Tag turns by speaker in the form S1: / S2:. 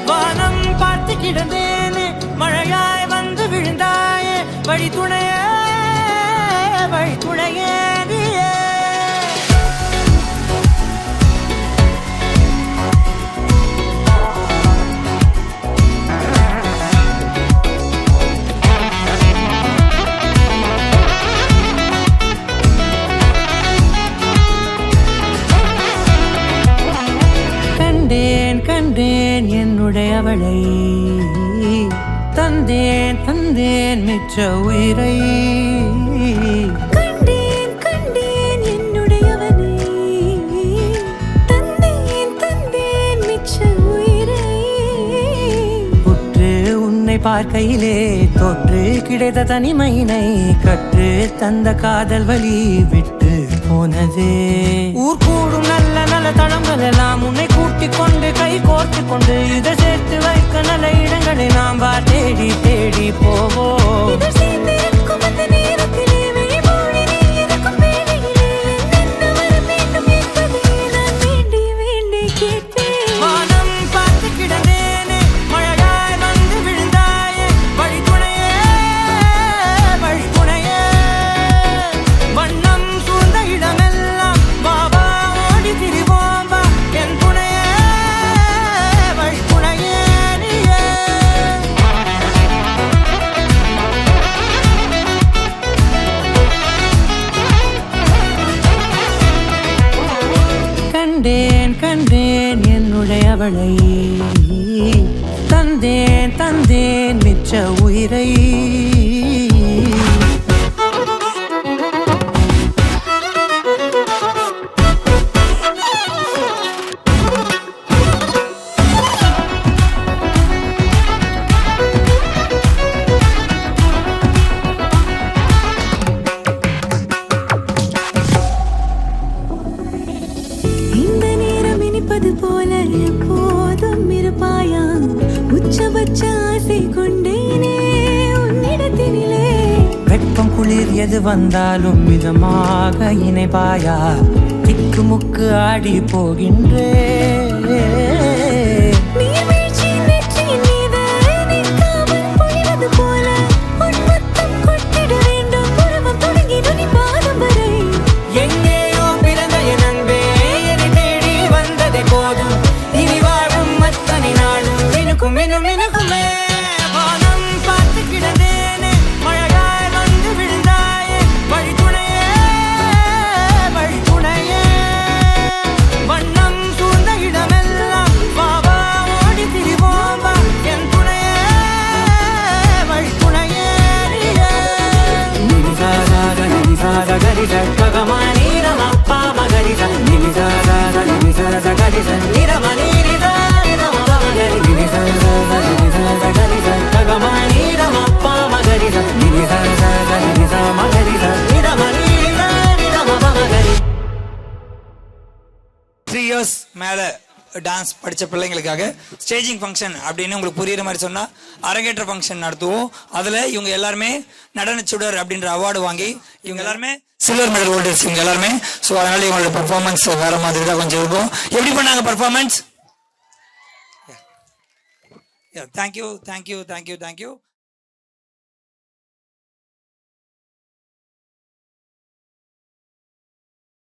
S1: வானம் பார்த்து கிடந்தேனே மழையாய் வந்து விழுந்தாயே வழி துணையே வழி துணையே கண்டேன் என்னுடையவளை தந்தேன் தந்தேன் மிச்ச உயிரை
S2: கண்டேன் கண்டேன் என்னுடையவனை தந்தேன் தந்தேன் மிச்ச உயிரை
S1: உற்று உன்னை பார்க்கையிலே தொற்று கிடைத்த தனிமையினை கற்று தந்த காதல் வழி விட்டு போனதே ஊர் கூடும் நல்ல நல்ல தளங்கள் எல்லாம் உன்னை கூட்டிக் கொண்டு கை கோர்த்து கொண்டு இதை சேர்த்து வைக்க நல்ல இடங்களை நாம் வா தேடி தேடி போவோம். கண்டேன் கண்டேன் என்னுடையவளை தந்தேன் தந்தேன் மிச்ச உயிரை
S2: போல எப்போதும் இருப்பாயா உச்சபட்ச ஆசை கொண்டேனே உன்னிடத்தினிலே
S1: வெப்பம் குளிர் எது வந்தாலும் மிதமாக இணைப்பாயா திக்கு முக்கு ஆடி போகின்றே
S3: மேல டான்ஸ் படிச்ச பிள்ளைங்களுக்காக ஸ்டேஜிங் ஃபங்க்ஷன் அப்படின்னு உங்களுக்கு புரியுற மாதிரி சொன்னா அரங்கேற்ற ஃபங்க்ஷன் நடத்துவோம். அதுல இவங்க எல்லாருமே நடனச்சுடர் அப்படின்ற அவார்டு வாங்கி இவங்க எல்லாருமே சில்வர் மெடல் ஹோல்டர்ஸ் இவங்க எல்லாருமே. ஸோ அதனால இவங்களோட பெர்ஃபார்மன்ஸ் வேற மாதிரி தான் கொஞ்சம் இருக்கும். எப்படி பண்ணாங்க performance? Thank you thank you thank you thank you.